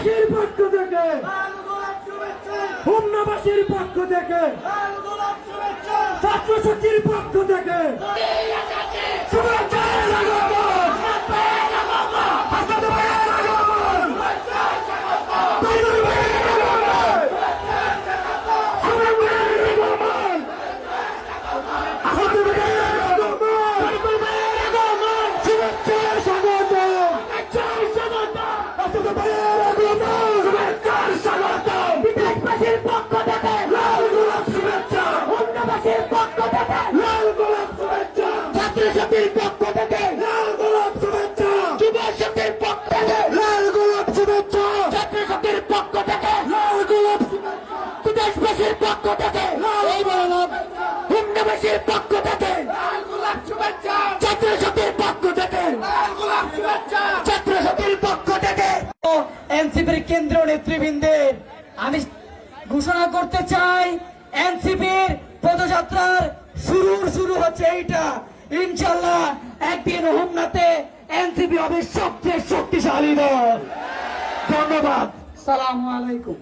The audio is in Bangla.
হোমনাবাসীর পক্ষ থেকে হোমনাবাসীর পক্ষ থেকে ছাত্র শক্তির পক্ষ থেকে শুভেচ্ছা আগমন হাসান ভাইয়ের আগমন তাইদুল ভাইয়ের আগমন সুমন ভাইয়ের আগমন হাসান ভাইয়ের আগমন তাইদুল ভাইয়ের আগমন শুভেচ্ছা স্বাগতম হাসান ভাইয়ের আগমন শুভেচ্ছা স্বাগতম দেশবাসীর পক্ষ থেকে লাল গোলাপ শুভেচ্ছা হোমনাবাসীর পক্ষ থেকে লাল গোলাপ শুভেচ্ছা ছাত্র শক্তির পক্ষ থেকে লাল গোলাপ শুভেচ্ছা যুব শক্তির পক্ষ থেকে লাল গোলাপ শুভেচ্ছা ছাত্র শক্তির পক্ষ থেকে লাল গোলাপ শুভেচ্ছা দেশবাসীর পক্ষ থেকে লাল গোলাপ হোমনাবাসীর পক্ষ থেকে লাল গোলাপ শুভেচ্ছা ছাত্র শক্তির পক্ষ থেকে লাল গোলাপ শুভেচ্ছা ছাত্র শক্তির পক্ষ থেকে এনসিপির কেন্দ্রীয় নেতৃবৃন্দের আমি ঘোষণা করতে চাই এনসিপির পদযাত্রার শুরু হচ্ছে এইটা ইনশাল্লাহ একদিন হোমনাতে এনসিপি হবে সবচেয়ে শক্তিশালী দল। ধন্যবাদ। সালামু আলাইকুম।